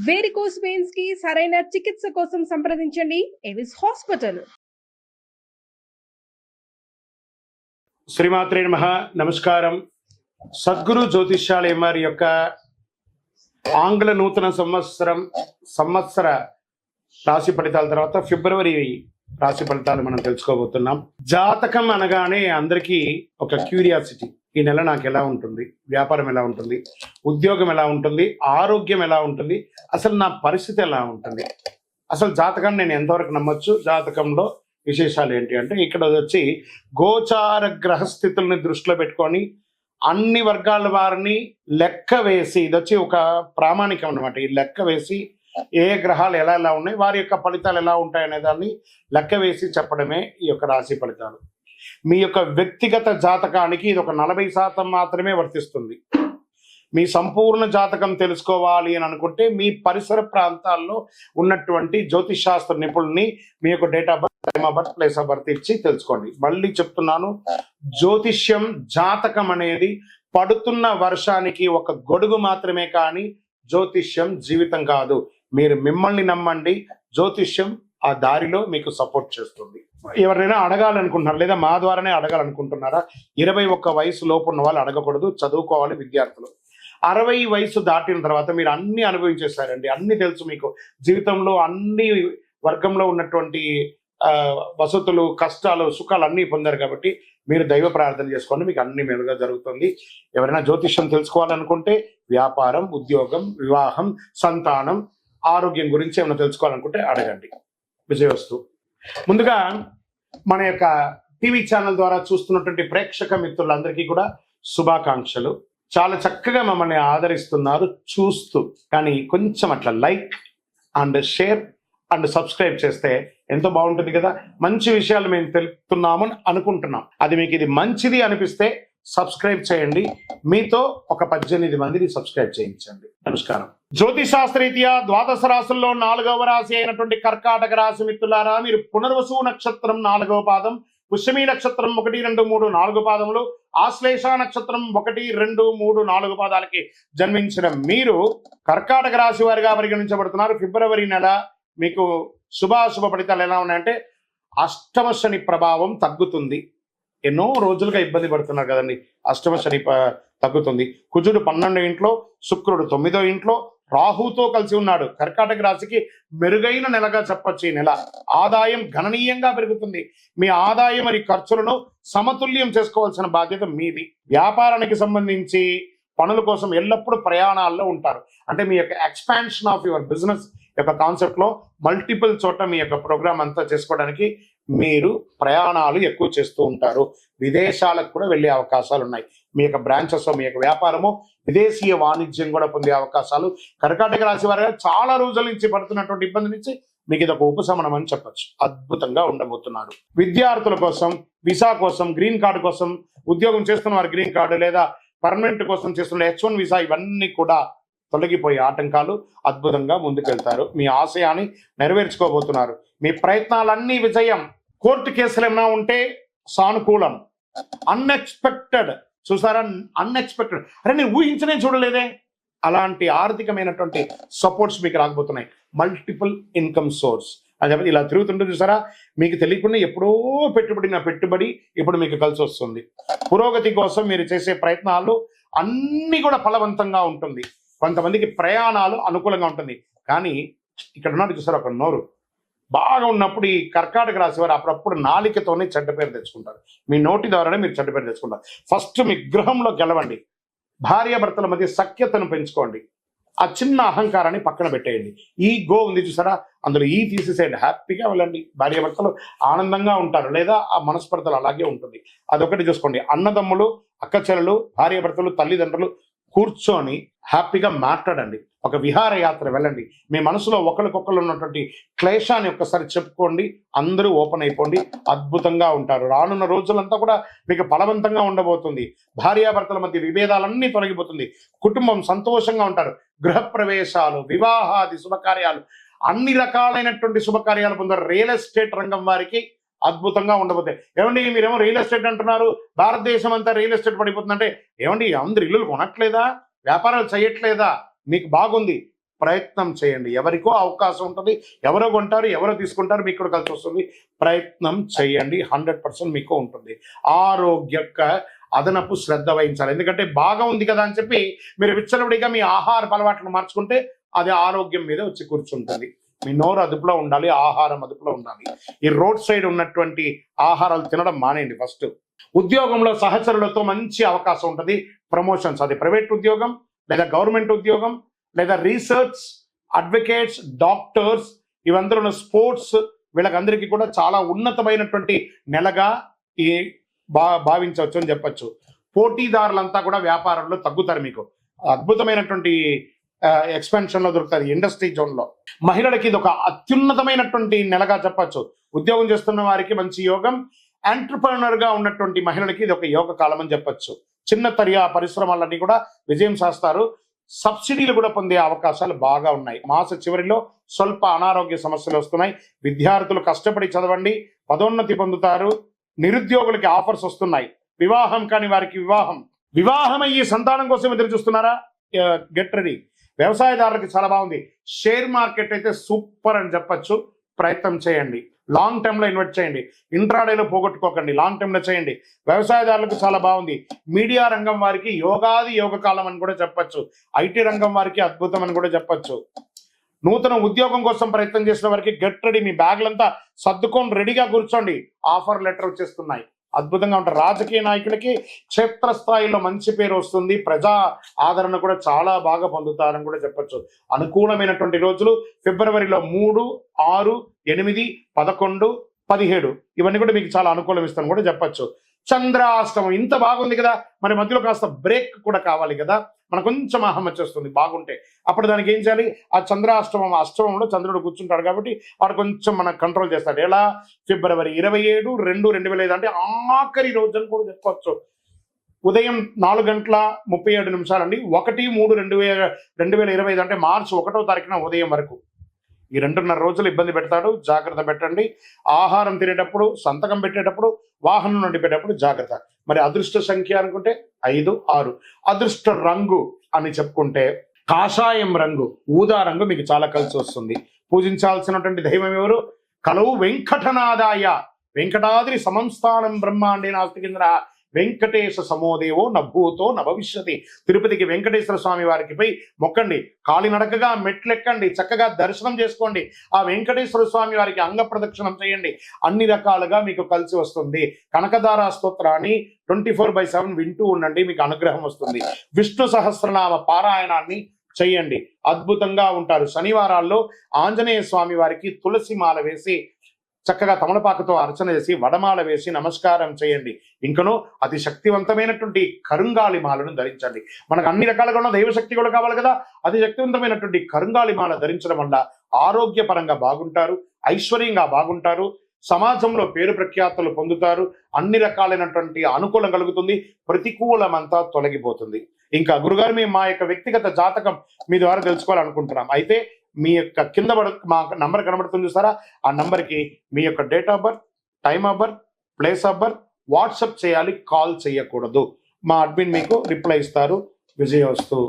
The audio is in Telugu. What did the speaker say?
వేరికోస్ వెయిన్స్ కి సరైన చికిత్స కోసం సంప్రదించండి ఎవిస్ హాస్పిటల్. శ్రీమాత్రే నమః. నమస్కారం. సద్గురు జ్యోతిష్యాలయం వారి యొక్క ఆంగ్ల నూతన సంవత్సర రాశి ఫలితాల తర్వాత ఫిబ్రవరి రాశి ఫలితాలు మనం తెలుసుకోబోతున్నాం. జాతకం అనగానే అందరికీ ఒక క్యూరియాసిటీ, ఈ నెల నాకు ఎలా ఉంటుంది, వ్యాపారం ఎలా ఉంటుంది, ఉద్యోగం ఎలా ఉంటుంది, ఆరోగ్యం ఎలా ఉంటుంది, అసలు నా పరిస్థితి ఎలా ఉంటుంది, అసలు జాతకాన్ని నేను ఎంతవరకు నమ్మొచ్చు, జాతకంలో విశేషాలు ఏంటి అంటే ఇక్కడ వచ్చి గోచార గ్రహస్థితుల్ని దృష్టిలో పెట్టుకొని అన్ని వర్గాల వారిని లెక్క వేసి, ఇది వచ్చి ఒక ప్రామాణికం అనమాట. ఈ లెక్క వేసి ఏ గ్రహాలు ఎలా ఎలా ఉన్నాయి, వారి యొక్క ఫలితాలు ఎలా ఉంటాయి అనే దాన్ని లెక్క వేసి చెప్పడమే ఈ యొక్క రాశి ఫలితాలు. మీ యొక్క వ్యక్తిగత జాతకానికి ఇది ఒక 40% మాత్రమే వర్తిస్తుంది. మీ సంపూర్ణ జాతకం తెలుసుకోవాలి అని అనుకుంటే మీ పరిసర ప్రాంతాల్లో ఉన్నటువంటి జ్యోతిష్ శాస్త్ర నిపుణుల్ని మీ యొక్క date of birth, time of birth, place of birth ఇచ్చి తెలుసుకోండి. మళ్ళీ చెప్తున్నాను, జ్యోతిష్యం, జాతకం అనేది పడుతున్న వర్షానికి ఒక గొడుగు మాత్రమే, కానీ జ్యోతిష్యం జీవితం కాదు. మీరు మిమ్మల్ని నమ్మండి, జ్యోతిష్యం ఆ దారిలో మీకు సపోర్ట్ చేస్తుంది. ఎవరైనా అడగాలనుకుంటున్నారు లేదా మా ద్వారానే అడగాలనుకుంటున్నారా? 21 వయసు లోపు ఉన్న వాళ్ళు అడగకూడదు, చదువుకోవాలి విద్యార్థులు. 60 వయసు దాటిన తర్వాత మీరు అన్ని అనుభవించేస్తారండి, అన్ని తెలుసు మీకు. జీవితంలో అన్ని వర్గంలో ఉన్నటువంటి వసతులు, కష్టాలు, సుఖాలు అన్నీ పొందారు కాబట్టి మీరు దైవ ప్రార్థన చేసుకోండి, మీకు అన్ని మేలుగా జరుగుతుంది. ఎవరైనా జ్యోతిష్యం తెలుసుకోవాలనుకుంటే వ్యాపారం, ఉద్యోగం, వివాహం, సంతానం, ఆరోగ్యం గురించి ఏమైనా తెలుసుకోవాలనుకుంటే అడగండి. విజయవస్తు. ముందుగా మన యొక్క టీవీ ఛానల్ ద్వారా చూస్తున్నటువంటి ప్రేక్షక మిత్రులందరికీ కూడా శుభాకాంక్షలు. చాలా చక్కగా మమ్మల్ని ఆదరిస్తున్నారు చూస్తూ, కానీ కొంచెం అట్లా like and share and subscribe చేస్తే ఎంతో బాగుంటుంది కదా. మంచి విషయాలు మేము తెలుపుతున్నాము అనుకుంటున్నాం. అది మీకు ఇది మంచిది అనిపిస్తే సబ్స్క్రైబ్ చేయండి. మీతో ఒక 18 మందిని సబ్స్క్రైబ్ చేయించండి. నమస్కారం. జ్యోతిశాస్త్రరీత్యా ద్వాదశ రాశుల్లో 4వ రాశి అయినటువంటి కర్కాటక రాశి మిత్రులారా, మీరు పునర్వసు నక్షత్రం 4వ పాదం, పుష్యమి నక్షత్రం 1, 2, 3, 4 పాదములు, ఆశ్లేష నక్షత్రం 1, 2, 3, 4 పాదాలకి జన్మించిన మీరు కర్కాటక రాశి వారిగా పరిగణించబడుతున్నారు. ఫిబ్రవరి నెల మీకు శుభాశుభ ఫలితాలు ఎలా ఉన్నాయంటే, అష్టమ శని ప్రభావం తగ్గుతుంది. ఎన్నో రోజులుగా ఇబ్బంది పడుతున్నారు కదండి, అష్టమ శని తగ్గుతుంది. కుజుడు 12వ ఇంట్లో, శుక్రుడు 9వ ఇంట్లో, రాహుతో కలిసి ఉన్నాడు. కర్కాటక రాశికి మెరుగైన నెలగా చెప్పొచ్చు ఈ నెల. ఆదాయం గణనీయంగా పెరుగుతుంది. మీ ఆదాయం మరియు ఖర్చులను సమతుల్యం చేసుకోవాల్సిన బాధ్యత మీది. వ్యాపారానికి సంబంధించి పనుల కోసం ఎల్లప్పుడూ ప్రయాణాల్లో ఉంటారు. అంటే మీ యొక్క ఎక్స్పాన్షన్ ఆఫ్ యువర్ బిజినెస్ యొక్క కాన్సెప్ట్ లో మల్టిపుల్ చోట మీ యొక్క ప్రోగ్రామ్ అంతా చేసుకోవడానికి మీరు ప్రయాణాలు ఎక్కువ చేస్తూ ఉంటారు. విదేశాలకు కూడా వెళ్ళే అవకాశాలు ఉన్నాయి. మీ యొక్క బ్రాంచెస్, మీ యొక్క వ్యాపారము, విదేశీయ వాణిజ్యం కూడా పొందే అవకాశాలు కర్కాటక రాశి వారిగా చాలా రోజుల నుంచి పడుతున్నటువంటి ఇబ్బంది నుంచి మీకు ఇది ఒక ఉపశమనం అని చెప్పచ్చు. అద్భుతంగా ఉండబోతున్నారు. విద్యార్థుల కోసం, వీసా కోసం, గ్రీన్ కార్డు కోసం, ఉద్యోగం చేస్తున్న వారి గ్రీన్ కార్డు లేదా పర్మనెంట్ కోసం చేస్తున్న H1 వీసా, ఇవన్నీ కూడా తొలగిపోయే ఆటంకాలు అద్భుతంగా ముందుకెళ్తారు. మీ ఆశయాన్ని నెరవేర్చుకోబోతున్నారు. మీ ప్రయత్నాలన్నీ విజయం. కోర్టు కేసులు ఏమైనా ఉంటే సానుకూలం. అన్ఎక్స్పెక్టెడ్, చూసారా, అన్ఎక్స్పెక్టెడ్, అరే నేను ఊహించనే చూడలేదే, అలాంటి ఆర్థికమైనటువంటి సపోర్ట్స్ మీకు రాకపోతున్నాయి. మల్టిపుల్ ఇన్కమ్ సోర్స్ అని ఇలా తిరుగుతుంటే చూసారా, మీకు తెలియకుండా ఎప్పుడో పెట్టుబడి ఇప్పుడు మీకు కలిసి వస్తుంది. పురోగతి కోసం మీరు చేసే ప్రయత్నాలు అన్నీ కూడా ఫలవంతంగా ఉంటుంది. కొంతమందికి ప్రయాణాలు అనుకూలంగా ఉంటుంది. కానీ ఇక్కడ ఉన్నాడు చూసారా, ఒక నోరు బాగా ఉన్నప్పుడు ఈ కర్కాటక రాశి వారు అప్పుడప్పుడు నాలికతోనే చెడ్డ పేరు తెచ్చుకుంటారు. మీ నోటి ద్వారానే మీరు చెడ్డ పేరు తెచ్చుకుంటారు. ఫస్ట్ మీ గృహంలో గెలవండి. భార్యాభర్తల మధ్య సఖ్యతను పెంచుకోండి. ఆ చిన్న అహంకారాన్ని పక్కన పెట్టేయండి. ఈ గో ఉంది చూసారా, అందులో ఈ తీసేసేయండి. హ్యాపీగా వెళ్ళండి. భార్యాభర్తలు ఆనందంగా ఉంటారు, లేదా ఆ మనస్పర్ధలు అలాగే ఉంటుంది. అదొకటి చూసుకోండి. అన్నదమ్ములు, అక్కచెల్లెలు, భార్యాభర్తలు, తల్లిదండ్రులు కూర్చొని హ్యాపీగా మాట్లాడండి. ఒక విహారయాత్ర వెళ్ళండి. మీ మనసులో ఒకరికొకరు ఉన్నటువంటి క్లేశాన్ని ఒక్కసారి చెప్పుకోండి. అందరూ ఓపెన్ అయిపోండి. అద్భుతంగా ఉంటారు. రానున్న రోజులంతా కూడా మీకు ఫలవంతంగా ఉండబోతుంది. భార్యాభర్తల మధ్య విభేదాలన్నీ తొలగిపోతుంది. కుటుంబం సంతోషంగా ఉంటారు. గృహప్రవేశాలు, వివాహాది శుభకార్యాలు, అన్ని రకాలైనటువంటి శుభకార్యాలు పొందారు. రియల్ ఎస్టేట్ రంగం వారికి అద్భుతంగా ఉండబోతాయి. ఏమండి మీరేమో రియల్ ఎస్టేట్ అంటున్నారు, భారతదేశం అంతా రియల్ ఎస్టేట్ పడిపోతుందంటే, ఏమండి అందరు ఇల్లులు కొనట్లేదా, వ్యాపారాలు చేయట్లేదా? మీకు బాగుంది. ప్రయత్నం చేయండి. ఎవరికో అవకాశం ఉంటుంది, ఎవరో కొంటారు, ఎవరో తీసుకుంటారు, మీకు కూడా కలిసి వస్తుంది. ప్రయత్నం చేయండి, 100% మీకు ఉంటుంది. ఆరోగ్యక అదనపు శ్రద్ధ వహించాలి. ఎందుకంటే బాగా ఉంది కదా అని చెప్పి మీరు విచ్చలవిడిగా మీ ఆహార అలవాట్లను మార్చుకుంటే అది ఆరోగ్యం మీద వచ్చి కూర్చుంటుంది. మీ నోరు అదుపులో ఉండాలి, ఆహారం అదుపులో ఉండాలి. ఈ రోడ్ సైడ్ ఉన్నటువంటి ఆహారాలు తినడం మానేయండి. ఫస్ట్ ఉద్యోగంలో సహచరులతో మంచి అవకాశం ఉంటుంది. ప్రమోషన్స్, అది ప్రైవేట్ ఉద్యోగం లేదా గవర్నమెంట్ ఉద్యోగం లేదా రీసెర్చ్, అడ్వకేట్స్, డాక్టర్స్, ఇవందరూ స్పోర్ట్స్, వీళ్ళకందరికీ కూడా చాలా ఉన్నతమైనటువంటి నెలగా ఈ భావించవచ్చు అని చెప్పచ్చు. పోటీదారులంతా కూడా వ్యాపారంలో తగ్గుతారు. మీకు అద్భుతమైనటువంటి ఎక్స్పెన్షన్ లో దొరుకుతుంది ఇండస్ట్రీ జోన్ లో. మహిళలకి ఇది ఒక అత్యున్నతమైనటువంటి నెలగా చెప్పచ్చు. ఉద్యోగం చేస్తున్న వారికి మంచి యోగం, ఎంటర్‌ప్రెన్యూర్ గా ఉన్నటువంటి మహిళలకి ఇది ఒక యోగ కాలం అని చెప్పచ్చు. చిన్న పరిశ్రమలన్నీ కూడా విజయం సాధిస్తారు. సబ్సిడీలు కూడా పొందే అవకాశాలు బాగా ఉన్నాయి. మాస చివరిలో స్వల్ప అనారోగ్య సమస్యలు వస్తున్నాయి. విద్యార్థులు కష్టపడి చదవండి, పదోన్నతి పొందుతారు. నిరుద్యోగులకి ఆఫర్స్ వస్తున్నాయి. వివాహం కాని వారికి వివాహం అయ్యి సంతానం కోసం ఎదురు చూస్తున్నారా? Get ready. వ్యవసాయదారులకి చాలా బాగుంది. షేర్ మార్కెట్ అయితే సూపర్ అని చెప్పచ్చు. ప్రయత్నం చేయండి. లాంగ్ టర్మ్ లో ఇన్వెస్ట్ చేయండి. ఇంట్రాడేలో పోగొట్టుకోకండి, లాంగ్ టర్మ్ లో చేయండి. వ్యవసాయదారులకు చాలా బాగుంది. మీడియా రంగం వారికి యోగ కాలం అని కూడా చెప్పచ్చు. ఐటీ రంగం వారికి అద్భుతం అని కూడా చెప్పచ్చు. నూతన ఉద్యోగం కోసం ప్రయత్నం చేసిన వారికి గెట్ రెడీ. మీ బ్యాగ్లంతా సర్దుకొని రెడీగా కూర్చోండి. ఆఫర్ లెటర్ వచ్చేస్తున్నాయి. అద్భుతంగా ఉంటారు. రాజకీయ నాయకులకి క్షేత్రస్థాయిలో మంచి పేరు వస్తుంది. ప్రజా ఆదరణ కూడా చాలా బాగా పొందుతారని కూడా చెప్పచ్చు. అనుకూలమైనటువంటి రోజులు ఫిబ్రవరిలో 3, 6, 8, 11, 17 ఇవన్నీ కూడా మీకు చాలా అనుకూలం ఇస్తాను కూడా చెప్పచ్చు. చంద్రాష్టమం ఇంత బాగుంది కదా, మరి మధ్యలో కాస్త బ్రేక్ కూడా కావాలి కదా. మనకు కొంచెం అహం వచ్చేస్తుంది బాగుంటే. అప్పుడు దానికి ఏం చేయాలి? ఆ అష్టమంలో చంద్రుడు కూర్చుంటాడు కాబట్టి వాడు కొంచెం మనకు కంట్రోల్ చేస్తాడు. ఎలా? ఫిబ్రవరి 27, 2, 2005 అంటే ఆఖరి రోజు అని కూడా చెప్పవచ్చు. ఉదయం 4:37 అండి. 1/3/2025 అంటే మార్చి 1వ తారీఖున ఉదయం వరకు ఈ 2.5 రోజులు ఇబ్బంది పెడతాడు. జాగ్రత్త పెట్టండి. ఆహారం తినేటప్పుడు, సంతకం పెట్టేటప్పుడు, వాహనం నడిపేటప్పుడు జాగ్రత్త. మరి అదృష్ట సంఖ్య అనుకుంటే 5, 6. అదృష్ట రంగు అని చెప్పుకుంటే కాషాయం రంగు, ఊదా రంగు మీకు చాలా కలిసి వస్తుంది. పూజించాల్సినటువంటి దైవం ఎవరు? కలవు వెంకటనాదాయ వెంకటాద్రి సమంస్థానం బ్రహ్మాండే నాస్తి కింద వెంకటేశ సమోదేవో నభూతో నభవిష్యతి. తిరుపతికి వెంకటేశ్వర స్వామి వారికి పోయి మొక్కండి. కాలినడకగా మెట్లెక్కండి, చక్కగా దర్శనం చేసుకోండి. ఆ వెంకటేశ్వర స్వామి వారికి అంగ ప్రదక్షిణం చేయండి. అన్ని రకాలుగా మీకు కలిసి వస్తుంది. కనకదార స్తోత్రాన్ని 24/7 వింటూ ఉండండి, మీకు అనుగ్రహం వస్తుంది. విష్ణు సహస్రనామ పారాయణాన్ని చేయండి, అద్భుతంగా ఉంటారు. శనివారాల్లో ఆంజనేయ స్వామి వారికి తులసి మాల వేసి చక్కగా తమలపాకుతో అర్చన చేసి వడమాల వేసి నమస్కారం చేయండి. ఇంకనూ అతి శక్తివంతమైనటువంటి కరుంగాలి మాలను ధరించండి. మనకు అన్ని రకాలుగా ఉన్న దైవశక్తి కూడా కావాలి కదా. అతి శక్తివంతమైనటువంటి కరుంగాలి మాల ధరించడం వల్ల ఆరోగ్యపరంగా బాగుంటారు, ఐశ్వర్యంగా బాగుంటారు, సమాజంలో పేరు ప్రఖ్యాతులు పొందుతారు. అన్ని రకాలైనటువంటి అనుకూలం కలుగుతుంది, ప్రతికూలమంతా తొలగిపోతుంది. ఇంకా గురుగారు, మేము మా యొక్క వ్యక్తిగత జాతకం మీ ద్వారా తెలుసుకోవాలనుకుంటున్నాం. అయితే మీ యొక్క కింద మా నంబర్ కనబడుతుంది చూసారా, ఆ నంబర్కి మీ యొక్క date of birth, time of birth, place of birth WhatsApp చేయాలి, కాల్ చేయకూడదు. మా అడ్మిన్ మీకు రిప్లై ఇస్తారు. విజయవస్తు.